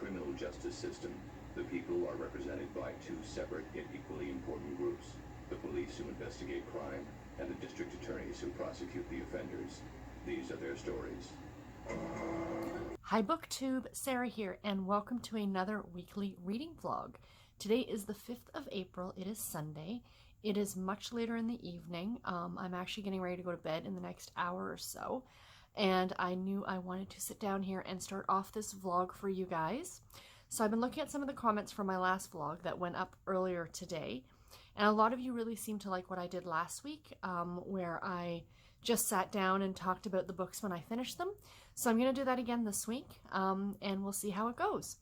criminal justice system, the people are represented by two separate yet equally important groups: the police who investigate crime and the district attorneys who prosecute the offenders. These are their stories. Hi BookTube, Sarah here, and welcome to another weekly reading vlog. Today is the 5th of April. It is Sunday. It is much later in the evening. I'm actually getting ready to go to bed in the next hour or so, and I knew I wanted to sit down here and start off this vlog for you guys. So I've been looking at some of the comments from my last vlog that went up earlier today, and a lot of you really seemed to like what I did last week, where I just sat down and talked about the books when I finished them. So I'm going to do that again this week, and we'll see how it goes.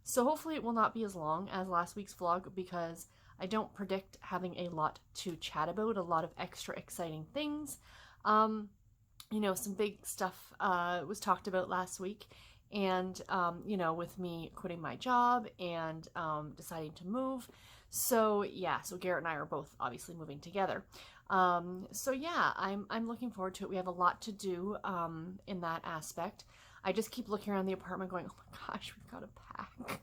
So hopefully it will not be as long as last week's vlog, because I don't predict having a lot to chat about, a lot of extra exciting things. You know, some big stuff was talked about last week, and you know, with me quitting my job and deciding to move. So yeah, so Garrett and I are both obviously moving together. So yeah, I'm looking forward to it. We have a lot to do in that aspect. I just keep looking around the apartment going, oh my gosh, we've got to pack.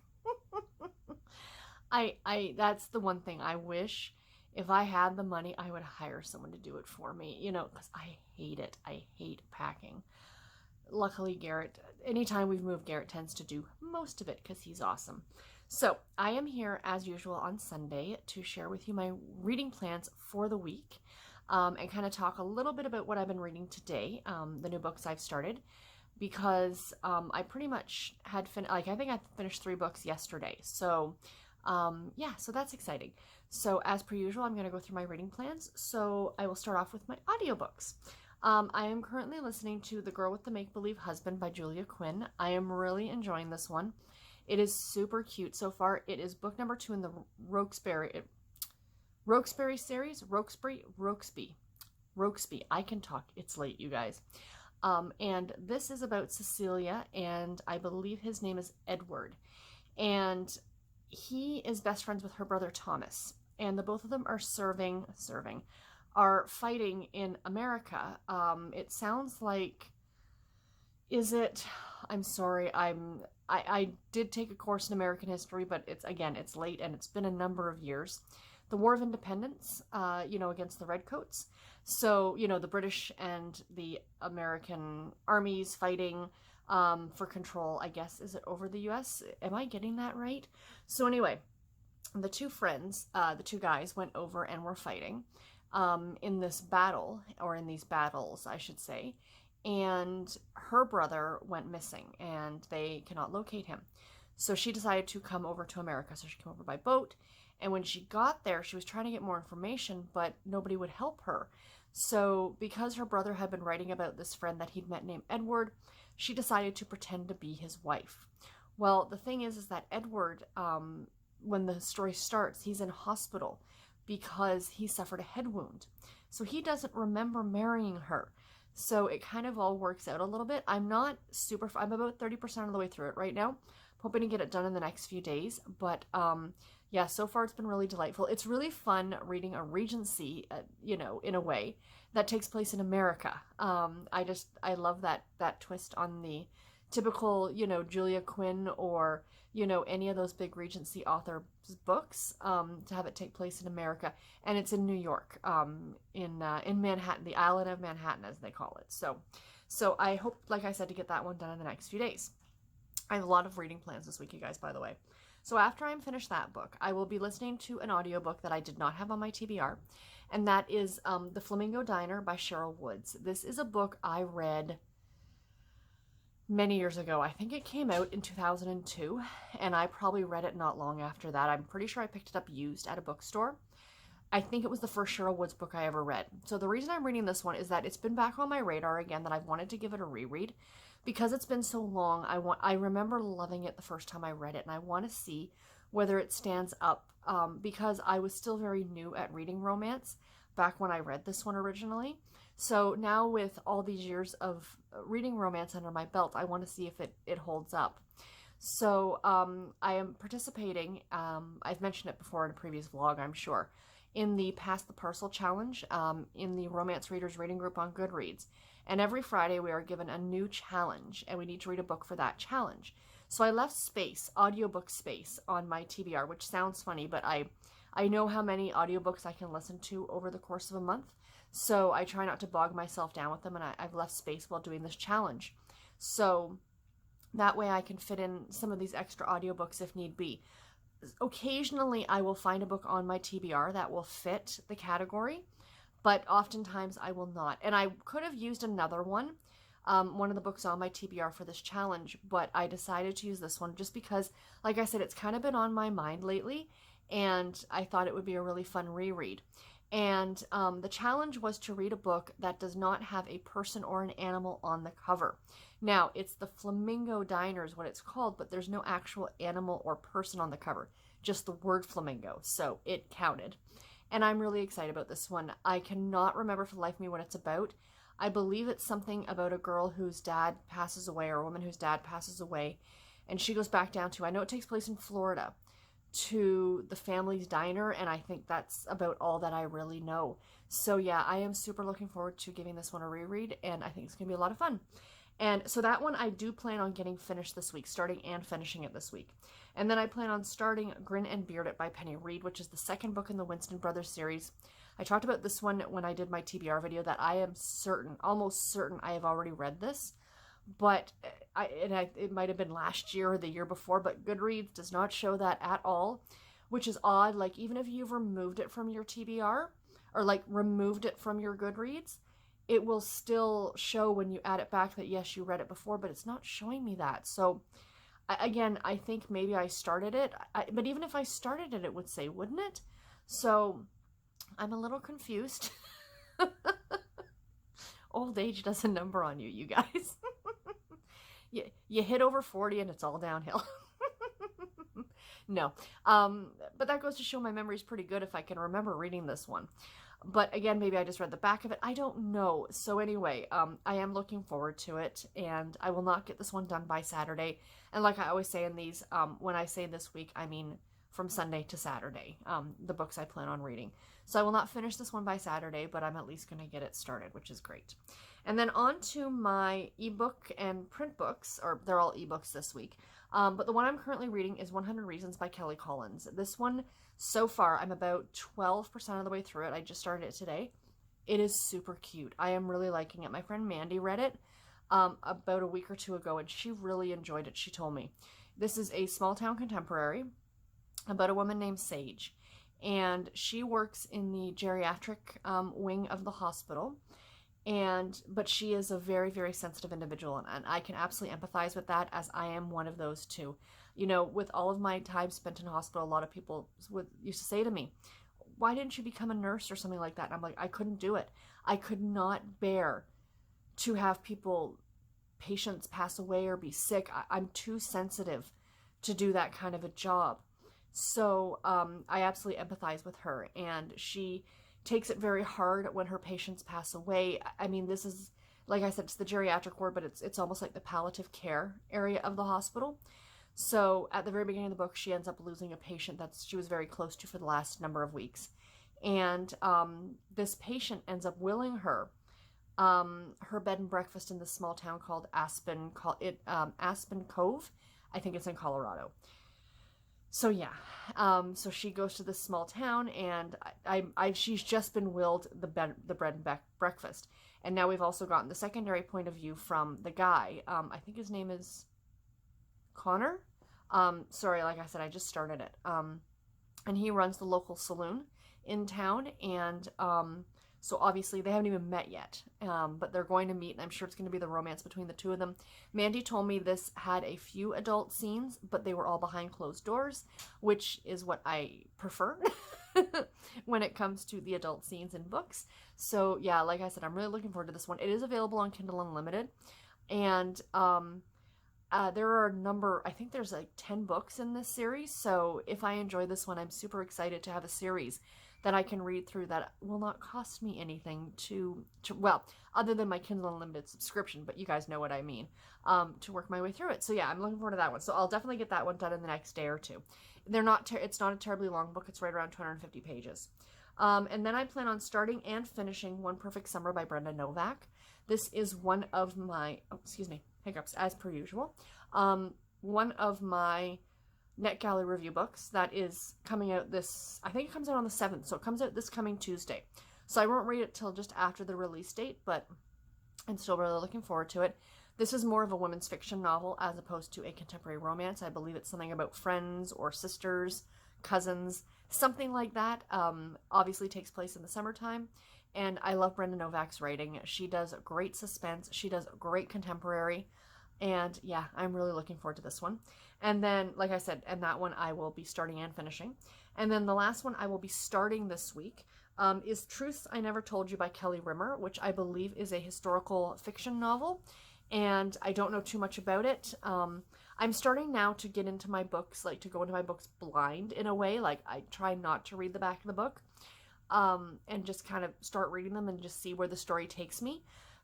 That's the one thing I wish, if I had the money, I would hire someone to do it for me, you know, because I hate it. I hate packing. Luckily, Garrett, anytime we've moved, Garrett tends to do most of it because he's awesome. So I am here as usual on Sunday to share with you my reading plans for the week, and kind of talk a little bit about what I've been reading today, the new books I've started, because I pretty much had I think I finished 3 books yesterday. So yeah, so that's exciting. So as per usual, I'm going to go through my reading plans. So I will start off with my audiobooks. I am currently listening to The Girl with the Make-Believe Husband by Julia Quinn. I am really enjoying this one. It is super cute so far. It is book number 2 in the Roxbury series. Roxby. I can talk. It's late, you guys. And this is about Cecilia, and I believe his name is Edward. And he is best friends with her brother Thomas. And the both of them are are fighting in America. It sounds like, I'm sorry, I did take a course in American history, but it's late and it's been a number of years. The War of Independence, you know, against the Redcoats. So, you know, the British and the American armies fighting for control, I guess, is it over the U.S.? Am I getting that right? So anyway, the two friends, the two guys went over and were fighting in this battle, or in these battles, I should say. And her brother went missing and they cannot locate him. So she decided to come over to America. So she came over by boat. And when she got there, she was trying to get more information, but nobody would help her. So because her brother had been writing about this friend that he'd met named Edward, she decided to pretend to be his wife. Well, the thing is that Edward, when the story starts, he's in hospital because he suffered a head wound. So he doesn't remember marrying her. So it kind of all works out a little bit. I'm about 30% of the way through it right now. Hoping to get it done in the next few days. But yeah, so far it's been really delightful. It's really fun reading a Regency, you know, in a way that takes place in America. I love that twist on the typical, you know, Julia Quinn or, you know, any of those big Regency author books, to have it take place in America. And it's in New York, in Manhattan, the island of Manhattan, as they call it. So I hope, like I said, to get that one done in the next few days. I have a lot of reading plans this week, you guys, by the way. So after I'm finished that book, I will be listening to an audiobook that I did not have on my TBR, and that is The Flamingo Diner by Cheryl Woods. This is a book I read many years ago. I think it came out in 2002, and I probably read it not long after that. I'm pretty sure I picked it up used at a bookstore. I think it was the first Cheryl Woods book I ever read. So the reason I'm reading this one is that it's been back on my radar again, that I've wanted to give it a reread. Because it's been so long, I remember loving it the first time I read it, and I want to see whether it stands up, because I was still very new at reading romance back when I read this one originally. So now with all these years of reading romance under my belt, I want to see if it holds up. So I am participating, I've mentioned it before in a previous vlog, I'm sure, in the Pass the Parcel Challenge, in the Romance Readers Reading Group on Goodreads. And every Friday we are given a new challenge, and we need to read a book for that challenge. So I left space, audiobook space, on my TBR, which sounds funny, but I know how many audiobooks I can listen to over the course of a month. So I try not to bog myself down with them, and I've left space while doing this challenge. So that way I can fit in some of these extra audiobooks if need be. Occasionally I will find a book on my TBR that will fit the category, but oftentimes I will not. And I could have used another one of the books on my TBR for this challenge, but I decided to use this one just because, like I said, it's kind of been on my mind lately, and I thought it would be a really fun reread. And the challenge was to read a book that does not have a person or an animal on the cover. Now, it's the Flamingo Diner is what it's called, but there's no actual animal or person on the cover, just the word flamingo, so it counted. And I'm really excited about this one. I cannot remember for the life of me what it's about. I believe it's something about a girl whose dad passes away, or a woman whose dad passes away, and she goes back down to, I know it takes place in Florida, to the family's diner, and I think that's about all that I really know. So yeah, I am super looking forward to giving this one a reread, and I think it's going to be a lot of fun. And so that one I do plan on getting finished this week, starting and finishing it this week. And then I plan on starting Grin and Beard It by Penny Reed, which is the second book in the Winston Brothers series. I talked about this one when I did my TBR video, that I am certain, almost certain, I have already read this. But it might have been last year or the year before, but Goodreads does not show that at all, which is odd. Like, even if you've removed it from your TBR, or like removed it from your Goodreads, it will still show when you add it back that yes, you read it before, but it's not showing me that. So again, I think maybe I started it, but even if I started it, it would say, wouldn't it? So I'm a little confused. Old age does a number on you, you guys. You hit over 40 and it's all downhill. No. But that goes to show my memory's pretty good if I can remember reading this one. But again, maybe I just read the back of it. I don't know. So anyway, I am looking forward to it, and I will not get this one done by Saturday. And like I always say in these, when I say this week, I mean from Sunday to Saturday, the books I plan on reading. So I will not finish this one by Saturday, but I'm at least going to get it started, which is great. And then on to my ebook and print books, or they're all ebooks this week. But the one I'm currently reading is 100 Reasons by Kelly Collins. This one, so far, I'm about 12% of the way through it. I just started it today. It is super cute. I am really liking it. My friend Mandy read it about a week or two ago, and she really enjoyed it, she told me. This is a small town contemporary about a woman named Sage, and she works in the geriatric wing of the hospital. But she is a very, very sensitive individual, and I can absolutely empathize with that, as I am one of those too. You know, with all of my time spent in hospital, a lot of people used to say to me, why didn't you become a nurse or something like that? And I'm like, I couldn't do it. I could not bear to have patients pass away or be sick. I'm too sensitive to do that kind of a job. So I absolutely empathize with her, and she takes it very hard when her patients pass away. I mean, this is, like I said, it's the geriatric ward, but it's almost like the palliative care area of the hospital. So at the very beginning of the book, she ends up losing a patient that she was very close to for the last number of weeks. And this patient ends up willing her bed and breakfast in this small town called Aspen Cove. I think it's in Colorado. So yeah, so she goes to this small town, and she's just been willed the bread and breakfast. And now we've also gotten the secondary point of view from the guy. I think his name is Connor. Sorry, like I said, I just started it. And he runs the local saloon in town, and so obviously they haven't even met yet, but they're going to meet, and I'm sure it's going to be the romance between the two of them. Mandy told me this had a few adult scenes, but they were all behind closed doors, which is what I prefer when it comes to the adult scenes in books. So yeah, like I said, I'm really looking forward to this one. It is available on Kindle Unlimited, and there are a number, I think there's like 10 books in this series, so if I enjoy this one, I'm super excited to have a series that I can read through that will not cost me anything well, other than my Kindle Unlimited subscription, but you guys know what I mean, to work my way through it. So yeah, I'm looking forward to that one. So I'll definitely get that one done in the next day or two. It's not a terribly long book. It's right around 250 pages. And then I plan on starting and finishing One Perfect Summer by Brenda Novak. This is one of my, hiccups as per usual. one of my NetGalley review books that is coming out I think it comes out on the 7th, so it comes out this coming Tuesday. So I won't read it till just after the release date, but I'm still really looking forward to it. This is more of a women's fiction novel as opposed to a contemporary romance. I believe it's something about friends or sisters, cousins, something like that. Obviously takes place in the summertime, and I love Brenda Novak's writing. She does great suspense. She does great contemporary, and yeah, I'm really looking forward to this one. And then, like I said, and that one I will be starting and finishing. And then the last one I will be starting this week is Truths I Never Told You by Kelly Rimmer, which I believe is a historical fiction novel. And I don't know too much about it. I'm starting now to get into my books, like to go into my books blind in a way. Like I try not to read the back of the book and just kind of start reading them and just see where the story takes me.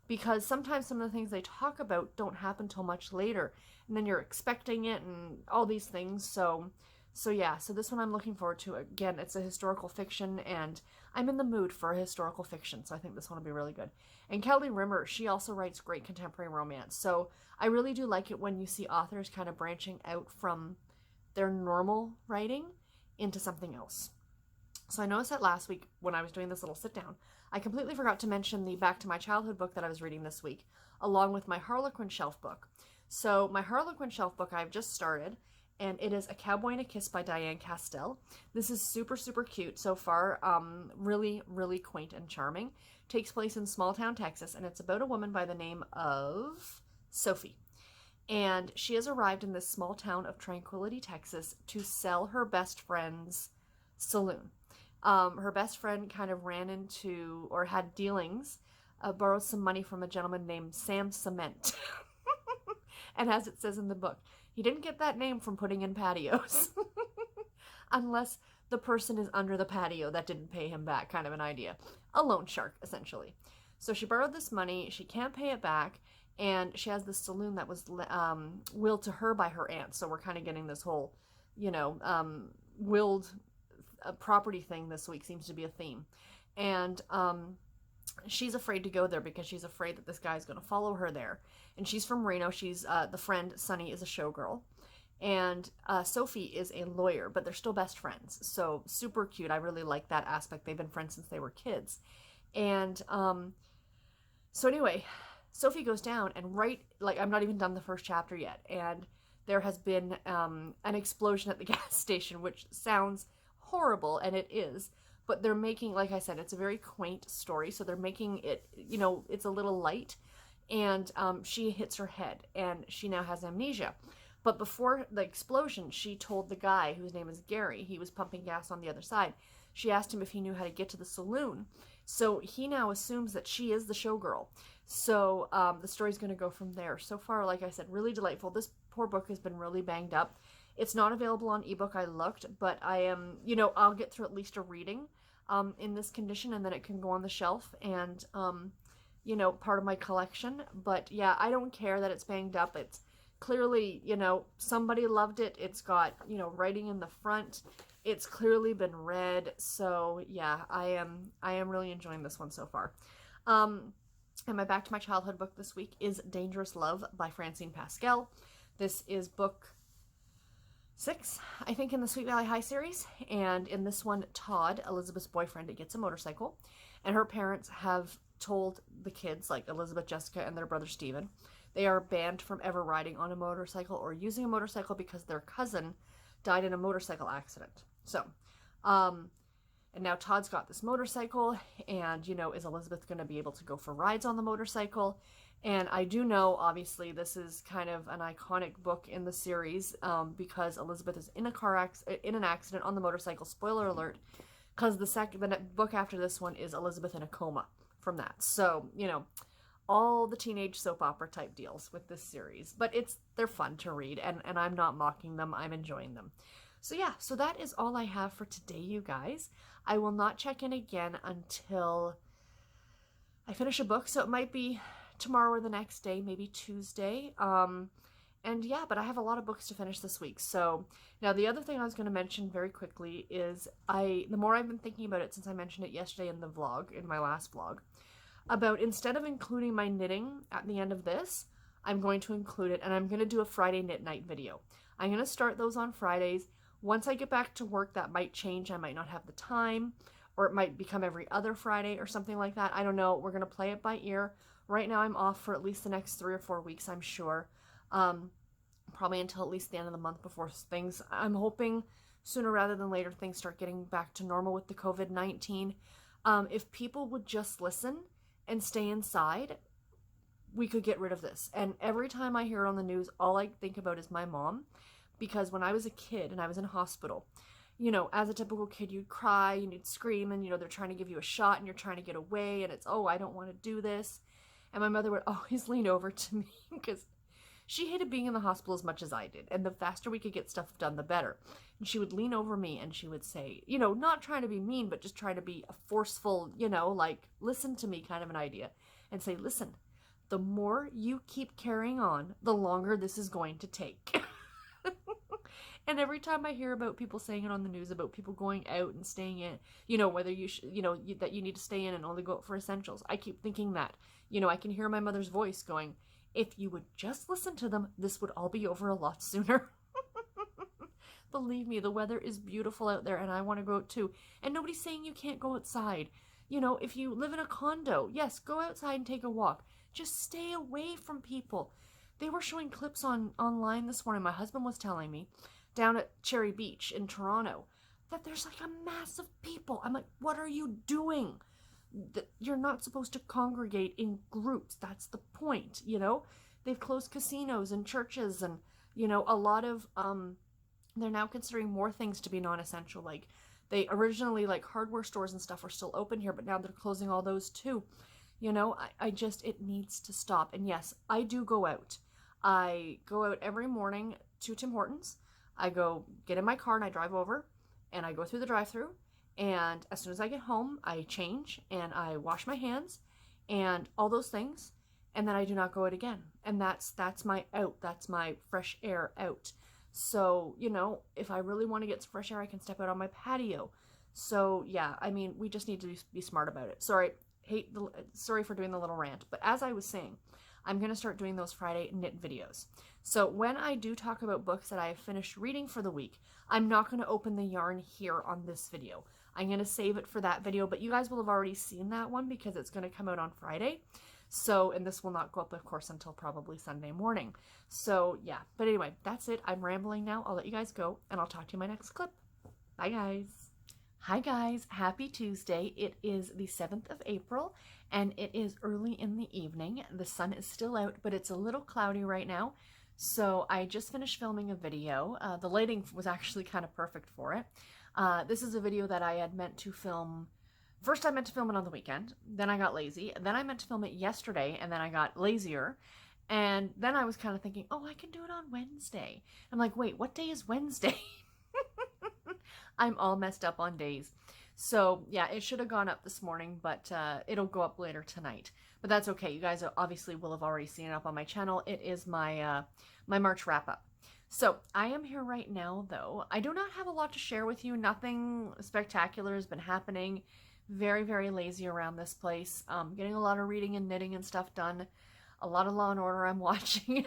Because sometimes some of the things they talk about don't happen till much later. And then you're expecting it and all these things. So yeah, so this one I'm looking forward to. Again, it's a historical fiction, and I'm in the mood for a historical fiction, so I think this one will be really good. And Kelly Rimmer, she also writes great contemporary romance, so I really do like it when you see authors kind of branching out from their normal writing into something else. So I noticed that last week when I was doing this little sit-down, I completely forgot to mention the Back to My Childhood book that I was reading this week, along with my Harlequin Shelf book. So my Harlequin Shelf book I've just started, and it is A Cowboy and a Kiss by Diane Castell. This is super, super cute so far. Really, really quaint and charming. Takes place in small town Texas, and it's about a woman by the name of Sophie. And she has arrived in this small town of Tranquility, Texas, to sell her best friend's saloon. Her best friend kind of ran into, or had dealings, borrowed some money from a gentleman named Sam Cement. And as it says in the book, he didn't get that name from putting in patios. Unless the person is under the patio that didn't pay him back, kind of an idea. A loan shark, essentially. So she borrowed this money, she can't pay it back, and she has this saloon that was willed to her by her aunt. So we're kind of getting this whole, willed property thing this week seems to be a theme. And she's afraid to go there because she's afraid that this guy's going to follow her there. And she's from Reno. She's the friend, Sunny, is a showgirl. And Sophie is a lawyer, but they're still best friends. So super cute. I really like that aspect. They've been friends since they were kids. And so anyway, Sophie goes down and I'm not even done the first chapter yet. And there has been an explosion at the gas station, which sounds horrible, and it is. But they're making, like I said, it's a very quaint story. So they're making it, it's a little light. And she hits her head, and she now has amnesia. But before the explosion, she told the guy, whose name is Gary, he was pumping gas on the other side. She asked him if he knew how to get to the saloon. So he now assumes that she is the showgirl. So the story's going to go from there. So far, like I said, really delightful. This poor book has been really banged up. It's not available on ebook, I looked, but I am, I'll get through at least a reading in this condition, and then it can go on the shelf and, part of my collection. But yeah, I don't care that it's banged up. It's clearly, somebody loved it. It's got, writing in the front. It's clearly been read. So yeah, I am really enjoying this one so far. And my Back to My Childhood book this week is Dangerous Love by Francine Pascal. This is book 6, I think, in the Sweet Valley High series. And in this one, Todd, Elizabeth's boyfriend, gets a motorcycle. And her parents have told the kids, like Elizabeth, Jessica, and their brother Stephen, they are banned from ever riding on a motorcycle or using a motorcycle because their cousin died in a motorcycle accident. So, and now Todd's got this motorcycle, and, is Elizabeth going to be able to go for rides on the motorcycle? And I do know, obviously, this is kind of an iconic book in the series because Elizabeth is in an accident on the motorcycle. Spoiler alert, because the book after this one is Elizabeth in a coma from that. So, all the teenage soap opera type deals with this series. But they're fun to read, and I'm not mocking them. I'm enjoying them. So yeah, so that is all I have for today, you guys. I will not check in again until I finish a book, so it might be tomorrow or the next day, maybe Tuesday. And yeah, but I have a lot of books to finish this week. So now the other thing I was going to mention very quickly is the more I've been thinking about it since I mentioned it yesterday in the vlog, in my last vlog, about instead of including my knitting at the end of this, I'm going to include it, and I'm going to do a Friday knit night video. I'm going to start those on Fridays. Once I get back to work, that might change. I might not have the time, or it might become every other Friday or something like that. I don't know. We're going to play it by ear. Right now, I'm off for at least the next 3 or 4 weeks, I'm sure. Probably until at least the end of the month before things, I'm hoping sooner rather than later, things start getting back to normal with the COVID-19. If people would just listen and stay inside, we could get rid of this. And every time I hear it on the news, all I think about is my mom. Because when I was a kid and I was in hospital, you know, as a typical kid, you'd cry and you'd scream and, you know, they're trying to give you a shot and you're trying to get away and it's, oh, I don't want to do this. And my mother would always lean over to me because she hated being in the hospital as much as I did. And the faster we could get stuff done, the better. And she would lean over me and she would say, you know, not trying to be mean, but just trying to be a forceful, you know, like, listen to me kind of an idea. And say, listen, the more you keep carrying on, the longer this is going to take. And every time I hear about people saying it on the news about people going out and staying in, you know, whether you that you need to stay in and only go out for essentials, I keep thinking that, you know, I can hear my mother's voice going, if you would just listen to them, this would all be over a lot sooner. Believe me, the weather is beautiful out there and I want to go out too. And nobody's saying you can't go outside. You know, if you live in a condo, yes, go outside and take a walk. Just stay away from people. They were showing clips online this morning. My husband was telling me down at Cherry Beach in Toronto that there's like a mass of people. I'm like, what are you doing? You're not supposed to congregate in groups. That's the point, you know? They've closed casinos and churches and, you know, a lot of, they're now considering more things to be non-essential. Like, they originally, like, hardware stores and stuff were still open here, but now they're closing all those too. You know, I just, it needs to stop. And yes, I do go out. I go out every morning to Tim Hortons. I go get in my car and I drive over and I go through the drive-thru. And as soon as I get home, I change and I wash my hands and all those things. And then I do not go out again. And that's my out. That's my fresh air out. So, you know, if I really want to get some fresh air, I can step out on my patio. So yeah, I mean, we just need to be smart about it. Sorry for doing the little rant. But as I was saying, I'm going to start doing those Friday knit videos. So when I do talk about books that I have finished reading for the week, I'm not going to open the yarn here on this video. I'm going to save it for that video, but you guys will have already seen that one because it's going to come out on Friday. So, and this will not go up, of course, until probably Sunday morning. So yeah, but anyway, that's it. I'm rambling now. I'll let you guys go and I'll talk to you in my next clip. Bye guys. Hi guys, happy Tuesday. It is the 7th of April and it is early in the evening. The sun is still out, but it's a little cloudy right now. So I just finished filming a video. The lighting was actually kind of perfect for it. This is a video that I had meant to film. First I meant to film it on the weekend, then I got lazy, then I meant to film it yesterday, and then I got lazier. And then I was kind of thinking, oh, I can do it on Wednesday. I'm like, wait, what day is Wednesday? I'm all messed up on days. So yeah, it should have gone up this morning, but it'll go up later tonight. But that's okay. You guys obviously will have already seen it up on my channel. It is my my March wrap up. So I am here right now, though. I do not have a lot to share with you. Nothing spectacular has been happening. Very, very lazy around this place. Getting a lot of reading and knitting and stuff done. A lot of Law and Order I'm watching.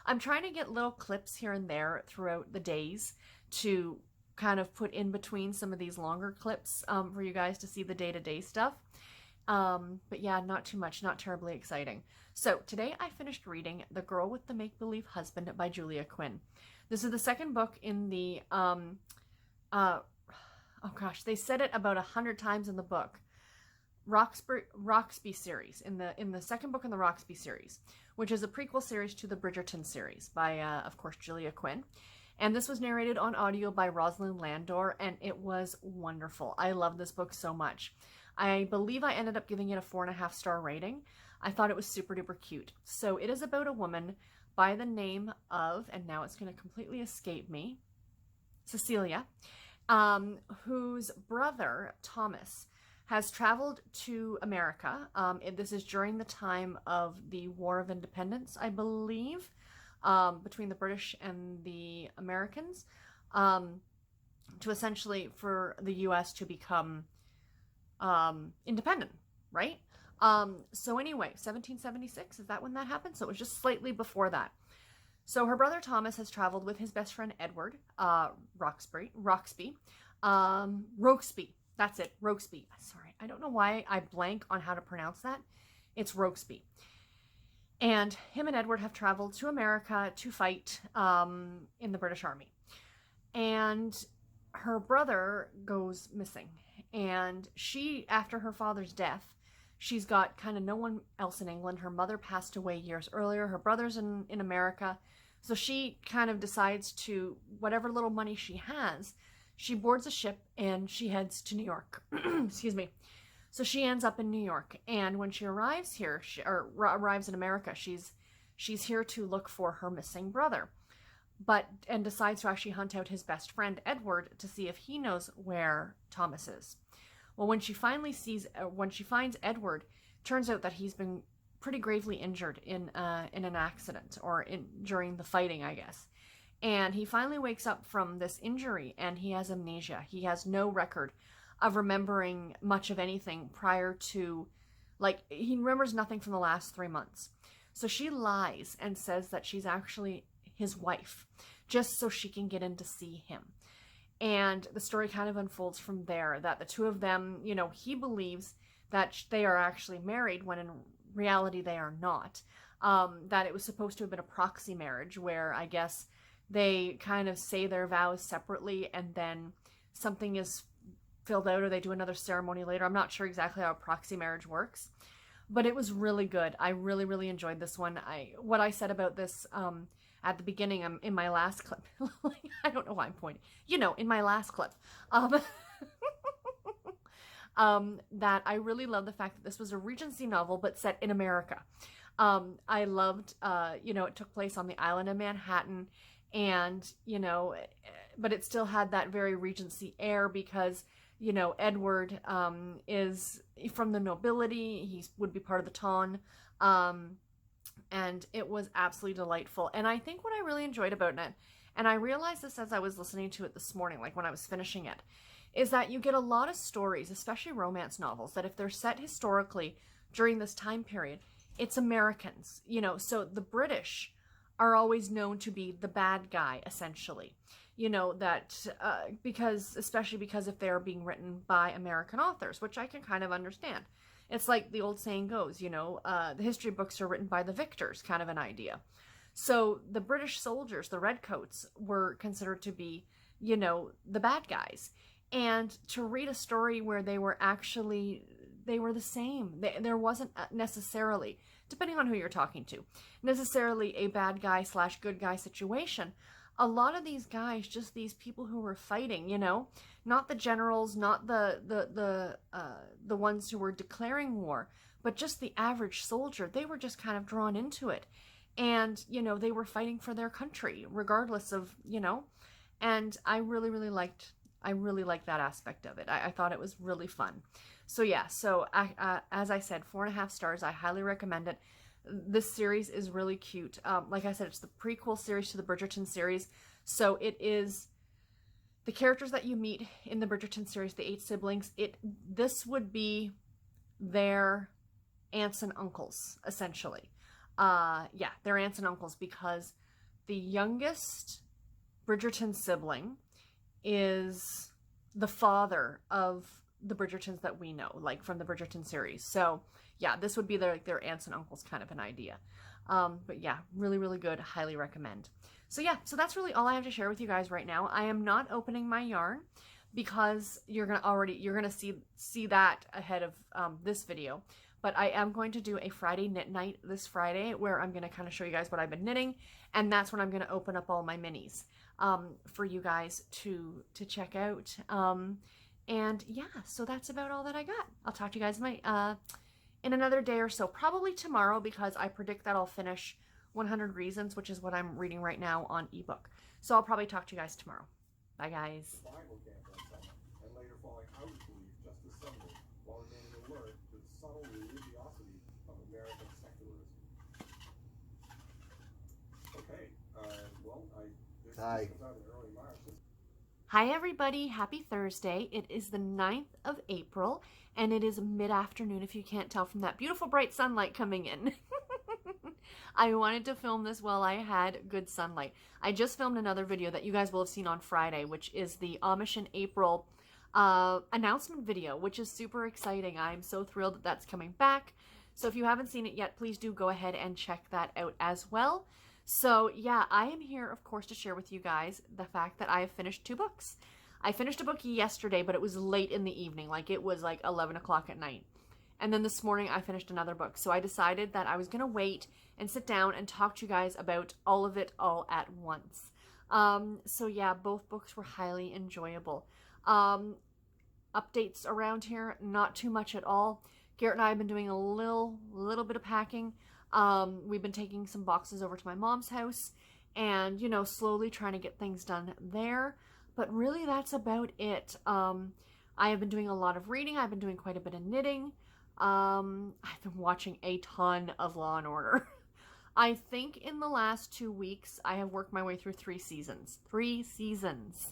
I'm trying to get little clips here and there throughout the days to kind of put in between some of these longer clips for you guys to see the day-to-day stuff. But yeah, not too much, not terribly exciting. So today I finished reading The Girl with the Make-Believe Husband by Julia Quinn. This is the second book in the, oh gosh, they said it about 100 times in the book. Roxby series, in the second book in the Roxby series, which is a prequel series to the Bridgerton series by, of course, Julia Quinn. And this was narrated on audio by Rosalind Landor, and it was wonderful. I love this book so much. I believe I ended up giving it a 4.5-star rating. I thought it was super duper cute. So it is about a woman by the name of, and now it's going to completely escape me, Cecilia, whose brother, Thomas, has traveled to America. This is during the time of the War of Independence, I believe, between the British and the Americans, to essentially for the U.S. to become independent, right? So anyway, 1776, is that when that happened? So it was just slightly before that. So her brother Thomas has traveled with his best friend Edward, Roxby. That's it, Rokesby. Sorry, I don't know why I blank on how to pronounce that. It's Rokesby. And him and Edward have traveled to America to fight in the British Army. And her brother goes missing. And she, after her father's death, she's got kind of no one else in England. Her mother passed away years earlier. Her brother's in America. So she kind of decides to, whatever little money she has, she boards a ship and she heads to New York. Excuse me. So she ends up in New York. And when she arrives here, arrives in America, she's here to look for her missing brother. And decides to actually hunt out his best friend, Edward, to see if he knows where Thomas is. Well, when she finds Edward, turns out that he's been pretty gravely injured in an accident, or during the fighting, I guess. And he finally wakes up from this injury, and he has amnesia. He has no record of remembering much of anything prior to, he remembers nothing from the last 3 months. So she lies and says that she's actually his wife, just so she can get in to see him. And the story kind of unfolds from there, that the two of them, he believes that they are actually married when in reality they are not. That it was supposed to have been a proxy marriage where I guess they kind of say their vows separately and then something is filled out or they do another ceremony later. I'm not sure exactly how a proxy marriage works, but it was really good. I really, really enjoyed this one. What I said about this at the beginning, in my last clip, I don't know why I'm pointing, in my last clip, that I really love the fact that this was a Regency novel, but set in America. I loved, it took place on the island of Manhattan, and, but it still had that very Regency air because, Edward is from the nobility. He would be part of the ton. And it was absolutely delightful. And I think what I really enjoyed about it, and I realized this as I was listening to it this morning, when I was finishing it, is that you get a lot of stories, especially romance novels, that if they're set historically during this time period, it's Americans, so the British are always known to be the bad guy, essentially, especially because if they're being written by American authors, which I can kind of understand. It's like the old saying goes, the history books are written by the victors, kind of an idea. So the British soldiers, the redcoats, were considered to be, the bad guys. And to read a story where they were the same. There wasn't necessarily, depending on who you're talking to, necessarily a bad guy / good guy situation. A lot of these guys, just these people who were fighting, not the generals, not the ones who were declaring war, but just the average soldier. They were just kind of drawn into it. And, they were fighting for their country, regardless of, and I really, really liked that aspect of it. I thought it was really fun. So yeah, as I said, 4.5 stars. I highly recommend it. This series is really cute. Like I said, it's the prequel series to the Bridgerton series. So it is the characters that you meet in the Bridgerton series, the 8 siblings. This would be their aunts and uncles, essentially. They're aunts and uncles because the youngest Bridgerton sibling is the father of the Bridgertons that we know, from the Bridgerton series. So yeah, this would be their aunts and uncles, kind of an idea. But yeah, really, really good. Highly recommend. So yeah, so that's really all I have to share with you guys right now. I am not opening my yarn because you're gonna see that ahead of this video. But I am going to do a Friday knit night this Friday where I'm going to kind of show you guys what I've been knitting, and that's when I'm going to open up all my minis for you guys to check out. And yeah, so that's about all that I got. I'll talk to you guys in another day or so, probably tomorrow, because I predict that I'll finish 100 Reasons, which is what I'm reading right now on ebook. So I'll probably talk to you guys tomorrow. Bye, guys. And later falling out of belief just assembled while remaining alert to the subtle religiosity of American secularism. Okay, this Hi. comes out in early March. Hi everybody, happy Thursday. It is the 9th of April and it is mid-afternoon if you can't tell from that beautiful bright sunlight coming in. I wanted to film this while I had good sunlight. I just filmed another video that you guys will have seen on Friday, which is the Amish in April announcement video, which is super exciting. I'm so thrilled that that's coming back. So if you haven't seen it yet, please do go ahead and check that out as well. So yeah, I am here, of course, to share with you guys the fact that I have finished 2 books. I finished a book yesterday, but it was late in the evening, like it was like 11 o'clock at night. And then this morning I finished another book. So I decided that I was going to wait and sit down and talk to you guys about all of it all at once. So yeah, both books were highly enjoyable. Updates around here, not too much at all. Garrett and I have been doing a little bit of packing. We've been taking some boxes over to my mom's house and, you know, slowly trying to get things done there. But really, that's about it. I have been doing a lot of reading. I've been doing quite a bit of knitting. I've been watching a ton of Law and Order. I think in the last 2 weeks, I have worked my way through 3 seasons. 3 seasons.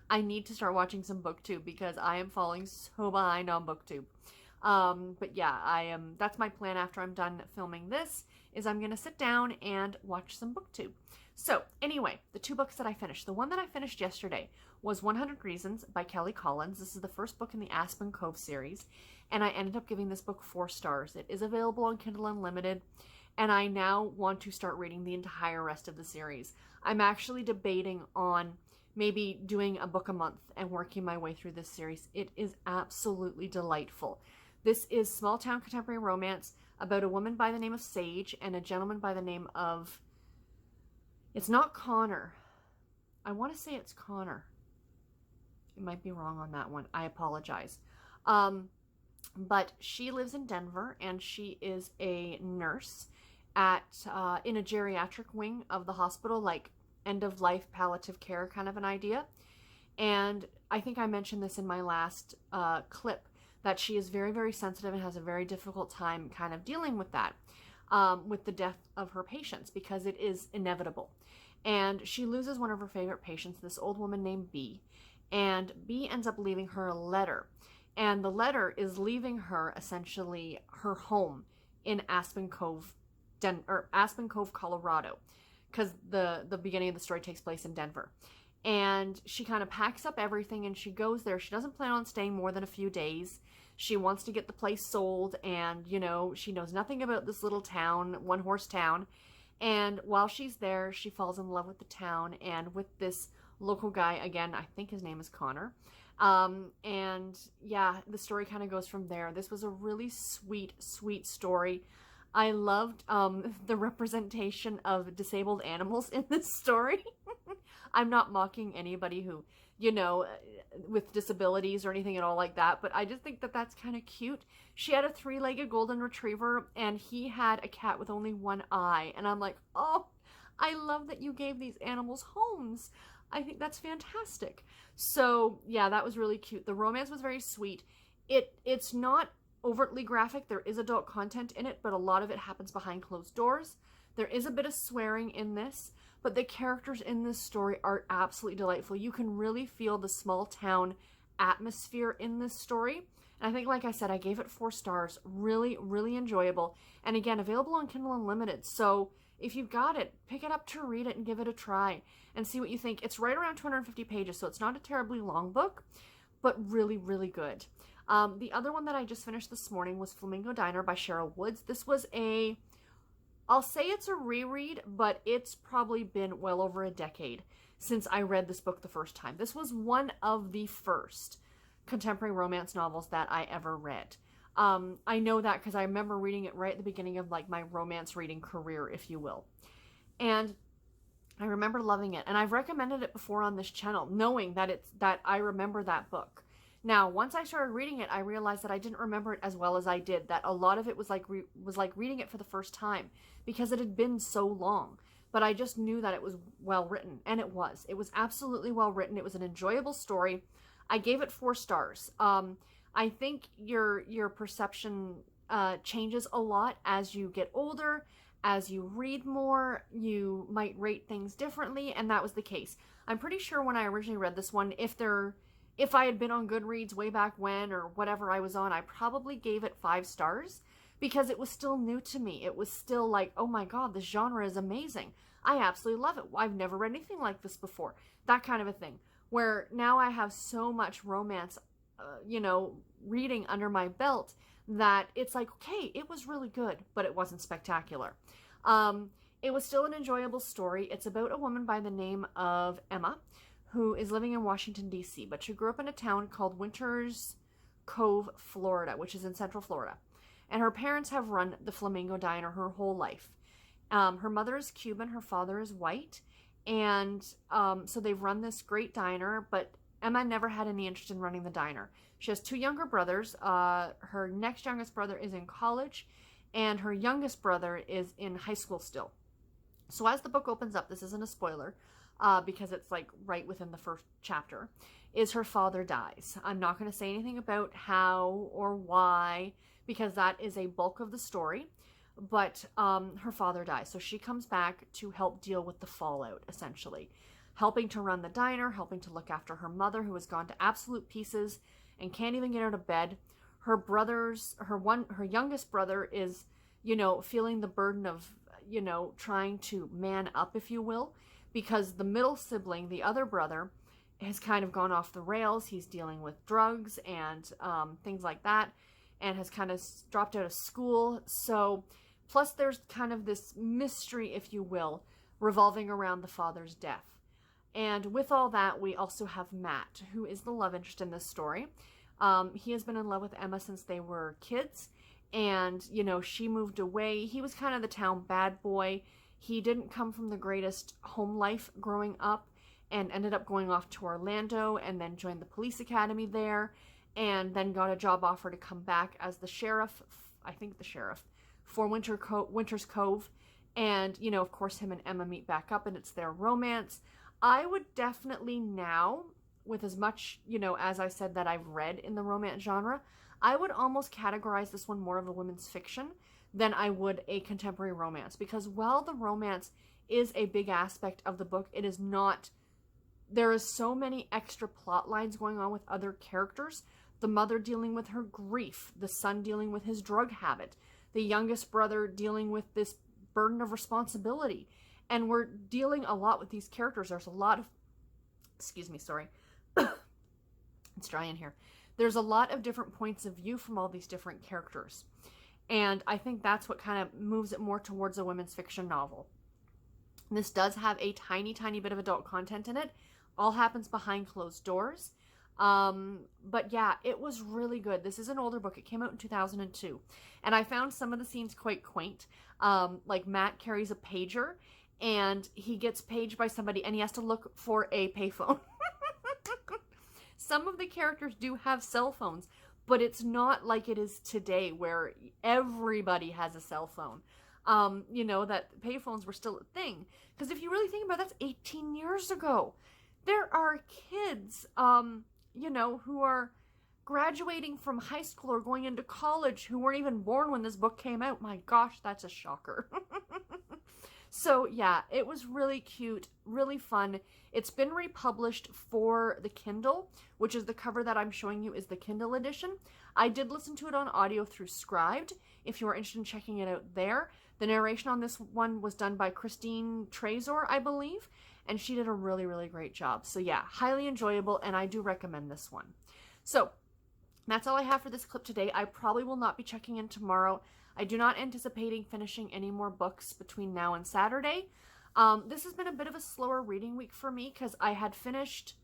I need to start watching some BookTube because I am falling so behind on BookTube. But yeah, that's my plan after I'm done filming this, is I'm going to sit down and watch some BookTube. So anyway, the 2 books that I finished. The one that I finished yesterday was 100 Reasons by Kelly Collins. This is the first book in the Aspen Cove series, and I ended up giving this book 4 stars. It is available on Kindle Unlimited, and I now want to start reading the entire rest of the series. I'm actually debating on maybe doing a book a month and working my way through this series. It is absolutely delightful. This is small town contemporary romance about a woman by the name of Sage and a gentleman by the name of, it's not Connor. I want to say it's Connor. It might be wrong on that one. I apologize. But she lives in Denver and she is a nurse at in a geriatric wing of the hospital, like end-of-life palliative care kind of an idea. And I think I mentioned this in my last clip, that she is very, very sensitive and has a very difficult time kind of dealing with that, with the death of her patients, because it is inevitable. And she loses one of her favorite patients, this old woman named B. And B ends up leaving her a letter. And the letter is leaving her essentially her home in Aspen Cove, Colorado, because the beginning of the story takes place in Denver. And she kind of packs up everything and she goes there. She doesn't plan on staying more than a few days. She wants to get the place sold, and, you know, she knows nothing about this little town, one-horse town. And while she's there, she falls in love with the town and with this local guy. Again, I think his name is Connor. And yeah, the story kind of goes from there. This was a really sweet, sweet story. I loved the representation of disabled animals in this story. I'm not mocking anybody who, you know, with disabilities or anything at all like that, but I just think that that's kind of cute. She had a 3-legged golden retriever and he had a cat with only 1 eye. And I'm like, oh, I love that you gave these animals homes. I think that's fantastic. So yeah, that was really cute. The romance was very sweet. It's not overtly graphic. There is adult content in it, but a lot of it happens behind closed doors. There is a bit of swearing in this, but the characters in this story are absolutely delightful. You can really feel the small town atmosphere in this story. And I think, like I said, I gave it 4 stars. Really, really enjoyable. And again, available on Kindle Unlimited. So if you've got it, pick it up to read it and give it a try and see what you think. It's right around 250 pages, so it's not a terribly long book, but really, really good. The other one that I just finished this morning was Flamingo Diner by Cheryl Woods. This was I'll say it's a reread, but it's probably been well over a decade since I read this book the first time. This was one of the first contemporary romance novels that I ever read. I know that because I remember reading it right at the beginning of like my romance reading career, if you will. And I remember loving it. And I've recommended it before on this channel, knowing that I remember that book. Now, once I started reading it, I realized that I didn't remember it as well as I did, that a lot of it was like reading it for the first time because it had been so long. But I just knew that it was well written, and it was. It was absolutely well written. It was an enjoyable story. I gave it 4 stars. I think your perception changes a lot as you get older, as you read more, you might rate things differently, and that was the case. I'm pretty sure when I originally read this one, if I had been on Goodreads way back when or whatever I was on, I probably gave it 5 stars because it was still new to me. It was still like, oh my god, this genre is amazing. I absolutely love it. I've never read anything like this before. That kind of a thing. Where now I have so much romance, reading under my belt that it's like, okay, it was really good, but it wasn't spectacular. It was still an enjoyable story. It's about a woman by the name of Emma, who is living in Washington, D.C., but she grew up in a town called Winters Cove, Florida, which is in Central Florida. And her parents have run the Flamingo Diner her whole life. Her mother is Cuban, her father is white, and so they've run this great diner, but Emma never had any interest in running the diner. She has 2 younger brothers. Her next youngest brother is in college, and her youngest brother is in high school still. So as the book opens up, this isn't a spoiler, because it's like right within the first chapter, is her father dies. I'm not going to say anything about how or why, because that is a bulk of the story, but her father dies. So she comes back to help deal with the fallout, essentially. Helping to run the diner, helping to look after her mother, who has gone to absolute pieces and can't even get out of bed. Her youngest brother is, feeling the burden of, trying to man up, if you will, because the middle sibling, the other brother, has kind of gone off the rails. He's dealing with drugs and things like that, and has kind of dropped out of school. So, plus there's kind of this mystery, if you will, revolving around the father's death. And with all that, we also have Matt, who is the love interest in this story. He has been in love with Emma since they were kids. And, she moved away. He was kind of the town bad boy. He didn't come from the greatest home life growing up and ended up going off to Orlando and then joined the police academy there and then got a job offer to come back as the sheriff, for Winters Cove. And, of course, him and Emma meet back up and it's their romance. I would definitely now, with as much, as I said that I've read in the romance genre, I would almost categorize this one more of a women's fiction than I would a contemporary romance. Because while the romance is a big aspect of the book, it is not, there is so many extra plot lines going on with other characters. The mother dealing with her grief, the son dealing with his drug habit, the youngest brother dealing with this burden of responsibility. And we're dealing a lot with these characters. There's a lot of, excuse me, sorry. It's dry in here. There's a lot of different points of view from all these different characters. And I think that's what kind of moves it more towards a women's fiction novel. This does have a tiny, tiny bit of adult content in it. All happens behind closed doors. But yeah, it was really good. This is an older book. It came out in 2002. And I found some of the scenes quite quaint. Like Matt carries a pager and he gets paged by somebody and he has to look for a payphone. Some of the characters do have cell phones, but it's not like it is today where everybody has a cell phone. That payphones were still a thing. Because if you really think about it, that's 18 years ago. There are kids, who are graduating from high school or going into college who weren't even born when this book came out. My gosh, that's a shocker. So yeah, it was really cute, really fun. It's been republished for the Kindle, which is the cover that I'm showing you is the Kindle edition. I did listen to it on audio through Scribed, if you are interested in checking it out there. The narration on this one was done by Christine Trezor, I believe, and she did a really, really great job. So yeah, highly enjoyable, and I do recommend this one. So that's all I have for this clip today. I probably will not be checking in tomorrow. I do not anticipating finishing any more books between now and Saturday. This has been a bit of a slower reading week for me because I had finished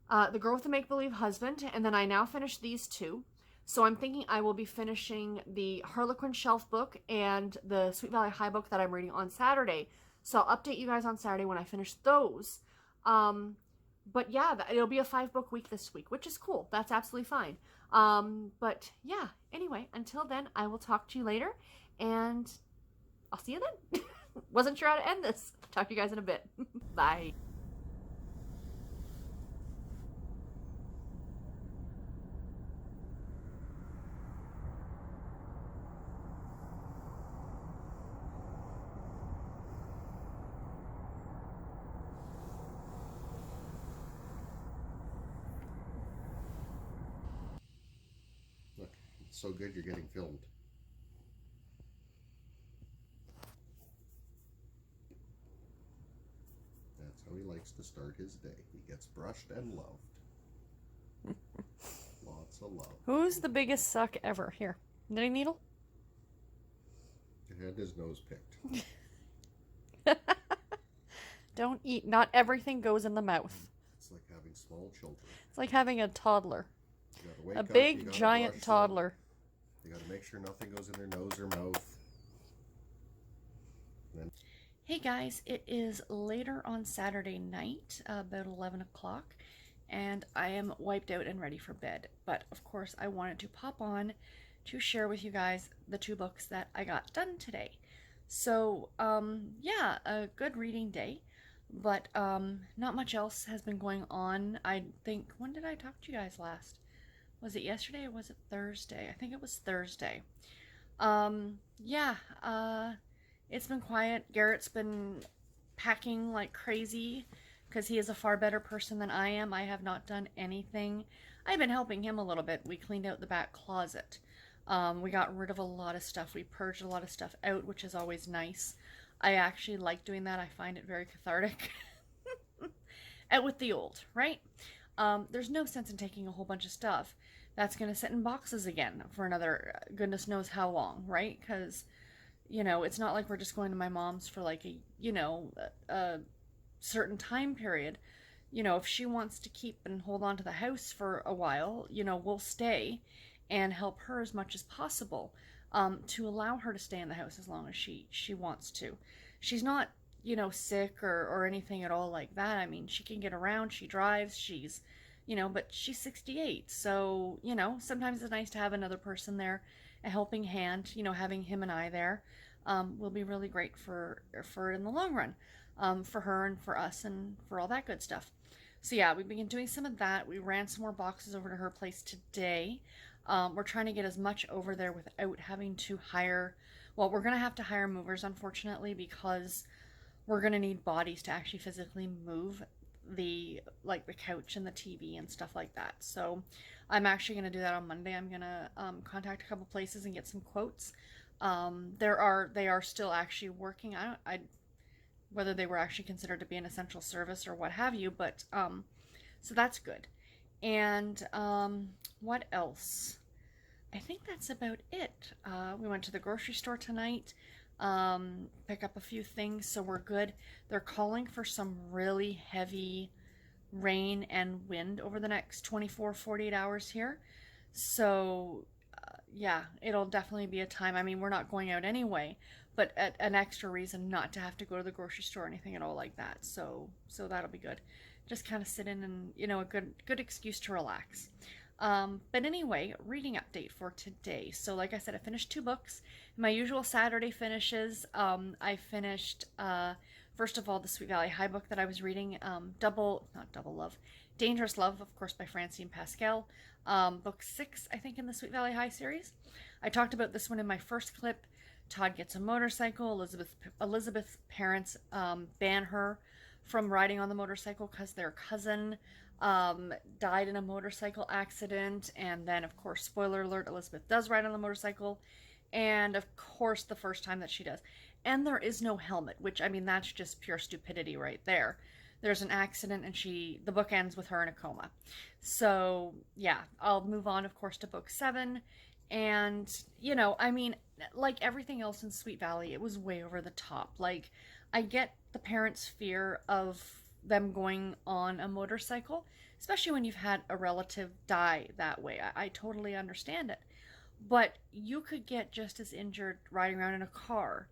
The Girl with the Make-Believe Husband, and then I now finished these 2. So I'm thinking I will be finishing the Harlequin Shelf book and the Sweet Valley High book that I'm reading on Saturday. So I'll update you guys on Saturday when I finish those. But yeah, it'll be a 5-book week this week, which is cool. That's absolutely fine. But yeah, anyway, until then, I will talk to you later, and I'll see you then. Wasn't sure how to end this. Talk to you guys in a bit. Bye. so good you're getting filmed. That's how he likes to start his day. He gets brushed and loved. Lots of love. Who's the biggest suck ever? Here. Knitting needle? He had his nose picked. Don't eat. Not everything goes in the mouth. It's like having small children. It's like having a toddler. You gotta wake A up, you big, gotta giant brush them. toddler. You gotta make sure nothing goes in their nose or mouth. Then Hey guys, it is later on Saturday night, about 11 o'clock, and I am wiped out and ready for bed. But of course, I wanted to pop on to share with you guys the 2 books that I got done today. So, yeah, a good reading day, but not much else has been going on. I think, when did I talk to you guys last? Was it yesterday or was it Thursday? I think it was Thursday. Yeah, it's been quiet. Garrett's been packing like crazy because he is a far better person than I am. I have not done anything. I've been helping him a little bit. We cleaned out the back closet. We got rid of a lot of stuff. We purged a lot of stuff out, which is always nice. I actually like doing that. I find it very cathartic. And with the old, right? There's no sense in taking a whole bunch of stuff that's going to sit in boxes again for another goodness knows how long, right? Because, you know, it's not like we're just going to my mom's for like a certain time period. You know, if she wants to keep and hold on to the house for a while, you know, we'll stay and help her as much as possible, to allow her to stay in the house as long as she wants to. She's not, you know, sick or anything at all like that. I mean, she can get around, she drives, she's, you know, but she's 68. So, you know, sometimes it's nice to have another person there, a helping hand. You know, having him and I there will be really great for in the long run, for her and for us and for all that good stuff. So yeah, we've been doing some of that. We ran some more boxes over to her place today. We're trying to get as much over there without having to hire, well, we're going to have to hire movers, unfortunately, because we're going to need bodies to actually physically move the couch and the TV and stuff like that. So I'm actually going to do that on Monday. I'm going to contact a couple places and get some quotes. They are still actually working. Whether they were actually considered to be an essential service or what have you, but so that's good. And what else? I think that's about it. We went to the grocery store tonight, pick up a few things, so we're good. They're calling for some really heavy rain and wind over the next 48 hours here. So yeah, it'll definitely be a time. I mean, we're not going out anyway, but an extra reason not to have to go to the grocery store or anything at all like that. So that'll be good. Just kind of sit in and, you know, a good excuse to relax. But anyway, reading update for today. So like I said, I finished 2 books. My usual Saturday finishes. I finished, first of all, the Sweet Valley High book that I was reading, Dangerous Love, of course, by Francine Pascal. Book 6, I think, in the Sweet Valley High series. I talked about this one in my first clip. Todd gets a motorcycle. Elizabeth's parents ban her from riding on the motorcycle because their cousin died in a motorcycle accident. And then, of course, spoiler alert, Elizabeth does ride on the motorcycle. And, of course, the first time that she does. And there is no helmet, which, I mean, that's just pure stupidity right there. There's an accident and the book ends with her in a coma. So, yeah, I'll move on, of course, to book 7. And, you know, I mean, like everything else in Sweet Valley, it was way over the top. Like, I get the parents' fear of them going on a motorcycle, especially when you've had a relative die that way. I totally understand it. But you could get just as injured riding around in a car,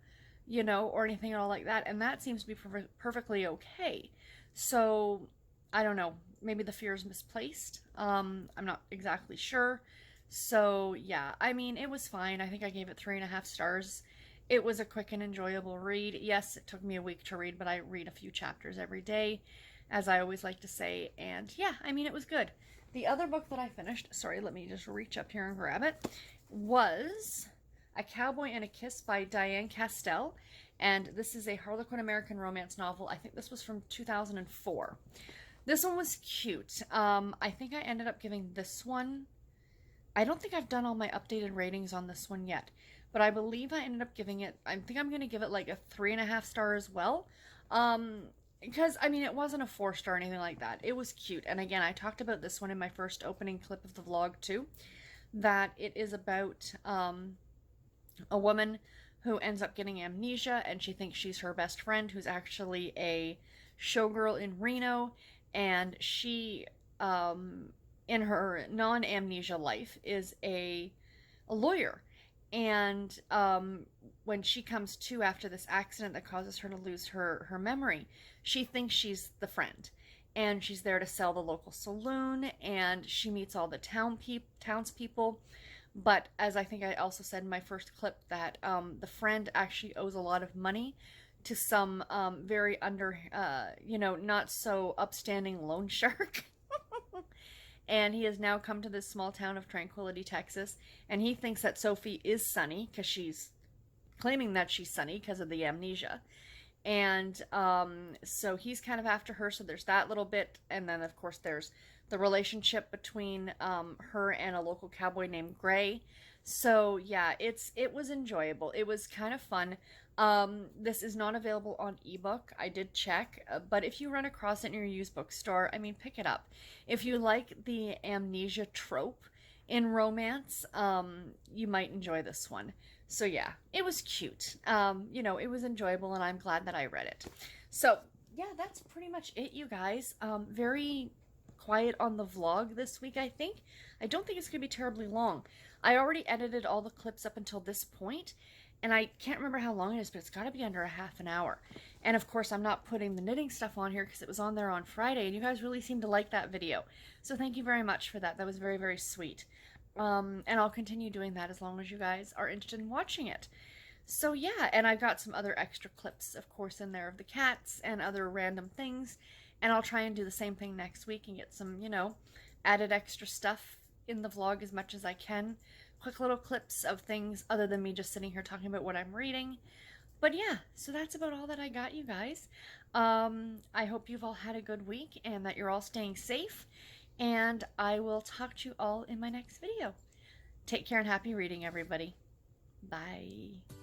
you know, or anything at all like that. And that seems to be perfectly okay. So, I don't know. Maybe the fear is misplaced. I'm not exactly sure. So, yeah, I mean, it was fine. I think I gave it 3.5 stars. It was a quick and enjoyable read. Yes, it took me a week to read, but I read a few chapters every day, as I always like to say. And, yeah, I mean, it was good. The other book that I finished, sorry, let me just reach up here and grab it, was A Cowboy and a Kiss by Diane Castell. And this is a Harlequin American romance novel. I think this was from 2004. This one was cute. I think I ended up giving this one I don't think I've done all my updated ratings on this one yet, but I believe I ended up giving it, I think I'm going to give it like a 3.5 star as well. Because, I mean, it wasn't a 4 star or anything like that. It was cute. And again, I talked about this one in my first opening clip of the vlog too, that it is about a woman who ends up getting amnesia, and she thinks she's her best friend, who's actually a showgirl in Reno, and she, in her non-amnesia life, is a lawyer. And when she comes to after this accident that causes her to lose her memory, she thinks she's the friend. And she's there to sell the local saloon, and she meets all the townspeople. But as I think I also said in my first clip, that the friend actually owes a lot of money to some very not so upstanding loan shark. And he has now come to this small town of Tranquility, Texas, and he thinks that Sophie is Sunny, because she's claiming that she's Sunny because of the amnesia. And so he's kind of after her, so there's that little bit. And then, of course, there's the relationship between her and a local cowboy named Gray. So, yeah, it was enjoyable. It was kind of fun. This is not available on ebook. I did check, but if you run across it in your used bookstore, I mean, pick it up. If you like the amnesia trope in romance, you might enjoy this one. So yeah, it was cute. It was enjoyable, and I'm glad that I read it. So yeah, that's pretty much it, you guys. Very quiet on the vlog this week, I think. I don't think it's going to be terribly long. I already edited all the clips up until this point, and I can't remember how long it is, but it's got to be under a half an hour. And of course, I'm not putting the knitting stuff on here because it was on there on Friday, and you guys really seemed to like that video. So thank you very much for that. That was very, very sweet. And I'll continue doing that as long as you guys are interested in watching it. So yeah, and I've got some other extra clips, of course, in there of the cats and other random things. And I'll try and do the same thing next week and get some, added extra stuff in the vlog as much as I can. Quick little clips of things other than me just sitting here talking about what I'm reading. But yeah, so that's about all that I got, you guys. I hope you've all had a good week and that you're all staying safe. And I will talk to you all in my next video. Take care and happy reading, everybody. Bye.